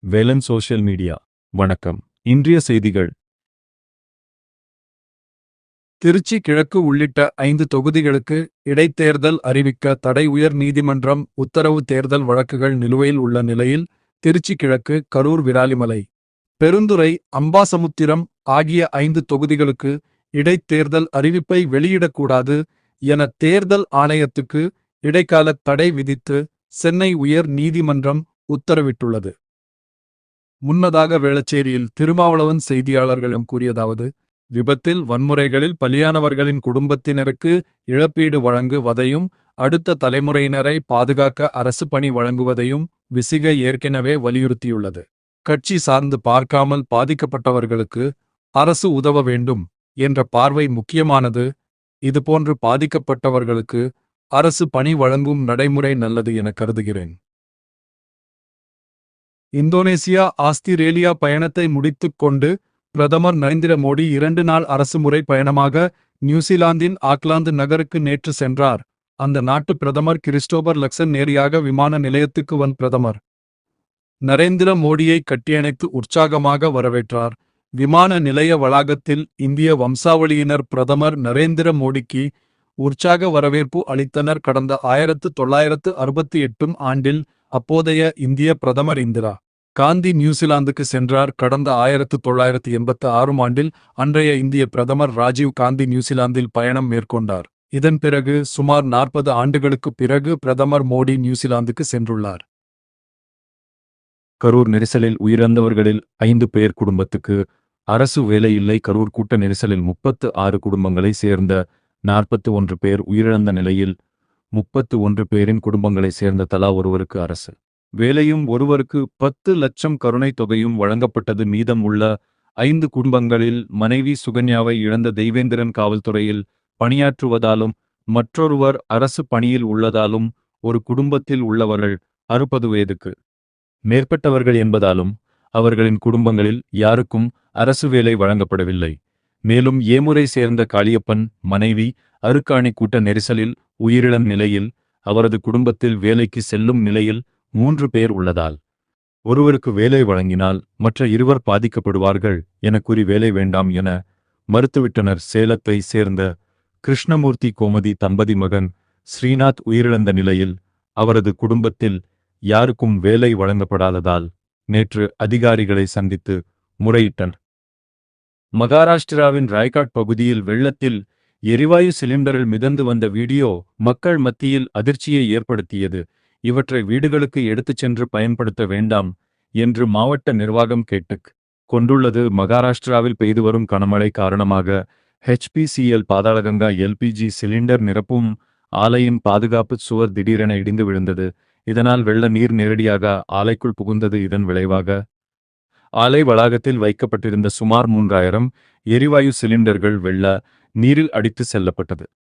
Velan social media. வணக்கம். இன்றைய செய்திகள். திருச்சி கிழக்கு உள்ளிட்ட 5 தொகுதிகளுக்கு இடைத்தேர்தல் அறிவிக்க தடை உயர் நீதிமன்றம் உத்தரவு. தேர்தல் வழக்குகள் நிலுவையில் உள்ள நிலையில் திருச்சி கிழக்கு, கரூர், விராலிமலை, பெருந்துறை, அம்பாசமுத்திரம் ஆகிய 5 தொகுதிகளுக்கு இடைத்தேர்தல் அறிவிப்பை வெளியிடக்கூடாது என தேர்தல் ஆணையத்துக்கு இடைக்கால தடை விதித்து சென்னை உயர் நீதிமன்றம் உத்தரவிட்டுள்ளது. முன்னதாக வேளச்சேரியில் திருமாவளவன் செய்தியாளர்களிடம் கூறியதாவது: விபத்தில் வன்முறைகளில் பலியானவர்களின் குடும்பத்தினருக்கு இழப்பீடு வழங்குவதையும் அடுத்த தலைமுறையினரை பாதுகாக்க அரசு பணி வழங்குவதையும் விசிக ஏற்கனவே வலியுறுத்தியுள்ளது. கட்சி சார்ந்து பார்க்காமல் பாதிக்கப்பட்டவர்களுக்கு அரசு உதவ வேண்டும் என்ற பார்வை முக்கியமானது. இதுபோன்று பாதிக்கப்பட்டவர்களுக்கு அரசு பணி வழங்கும் நடைமுறை நல்லது என கருதுகிறேன். இந்தோனேசியா, ஆஸ்திரேலியா பயணத்தை முடித்துக் கொண்டு பிரதமர் நரேந்திர மோடி 2 நாள் அரசுமுறை பயணமாக நியூசிலாந்தின் ஆக்லாந்து நகருக்கு நேற்று சென்றார். அந்த நாட்டு பிரதமர் கிறிஸ்டோபர் லக்சன் நேரியாக விமான நிலையத்துக்கு வந்த பிரதமர் நரேந்திர மோடியை கட்டியணைத்து உற்சாகமாக வரவேற்றார். விமான நிலைய வளாகத்தில் இந்திய வம்சாவளியினர் பிரதமர் நரேந்திர மோடிக்கு உற்சாக வரவேற்பு அளித்தனர். கடந்த 1968 ஆண்டில் அப்போதைய இந்திய பிரதமர் இந்திரா காந்தி நியூசிலாந்துக்கு சென்றார். கடந்த 1986 ஆண்டில் அன்றைய இந்திய பிரதமர் ராஜீவ் காந்தி நியூசிலாந்தில் பயணம் மேற்கொண்டார். இதன் பிறகு சுமார் 40 ஆண்டுகளுக்குப் பிறகு பிரதமர் மோடி நியூசிலாந்துக்கு சென்றுள்ளார். கரூர் நெரிசலில் உயிரிழந்தவர்களில் 5 பேர் குடும்பத்துக்கு அரசு வேலை இல்லை. கரூர் கூட்ட நெரிசலில் 36 குடும்பங்களை சேர்ந்த 41 பேர் உயிரிழந்த நிலையில் 31 பேரின் குடும்பங்களை சேர்ந்த தலா ஒருவருக்கு அரசு வேலையும் ஒருவருக்கு 10 லட்சம் கருணை தொகையும் வழங்கப்பட்டது. மீதம் உள்ள 5 குடும்பங்களில் மனைவி சுகன்யாவை இழந்த தெய்வேந்திரன் காவல்துறையில் பணியாற்றுவதாலும் மற்றொருவர் அரசு பணியில் உள்ளதாலும் ஒரு குடும்பத்தில் உள்ளவர்கள் 60 வயதுக்கு மேற்பட்டவர்கள் என்பதாலும் அவர்களின் குடும்பங்களில் யாருக்கும் அரசு வேலை வழங்கப்படவில்லை. மேலும் ஏமுறை சேர்ந்த காளியப்பன் மனைவி அருக்காணி கூட்ட நெரிசலில் உயிரிழந்த நிலையில் அவரது குடும்பத்தில் வேலைக்கு செல்லும் நிலையில் 3 பேர் உள்ளதால் ஒருவருக்கு வேலை வழங்கினால் மற்ற 2 பாதிக்கப்படுவார்கள் என கூறி வேலை வேண்டாம் என மறுத்துவிட்டனர். சேலத்தை சேர்ந்த கிருஷ்ணமூர்த்தி கோமதி தம்பதி மகன் ஸ்ரீநாத் உயிரிழந்த நிலையில் அவரது குடும்பத்தில் யாருக்கும் வேலை வழங்கப்படாததால் நேற்று அதிகாரிகளை சந்தித்து முறையிட்டனர். மகாராஷ்டிராவின் ராய்காட் பகுதியில் வெள்ளத்தில் எரிவாயு சிலிண்டரில் மிதந்து வந்த வீடியோ மக்கள் மத்தியில் அதிர்ச்சியை ஏற்படுத்தியது. இவற்றை வீடுகளுக்கு எடுத்துச் சென்று பயன்படுத்த வேண்டாம் என்று மாவட்ட நிர்வாகம் கேட்டுக் கொண்டுள்ளது. மகாராஷ்டிராவில் பெய்து வரும் கனமழை காரணமாக HPCL பாதாளகங்கா LPG சிலிண்டர் நிரப்பும் ஆலையின் பாதுகாப்பு சுவர் திடீரென இடிந்து விழுந்தது. இதனால் வெள்ள நீர் நேரடியாக ஆலைக்குள் புகுந்தது. இதன் விளைவாக ஆலை வளாகத்தில் வைக்கப்பட்டிருந்த சுமார் 3000 எரிவாயு சிலிண்டர்கள் வெள்ள நீரில் அடித்து செல்லப்பட்டது.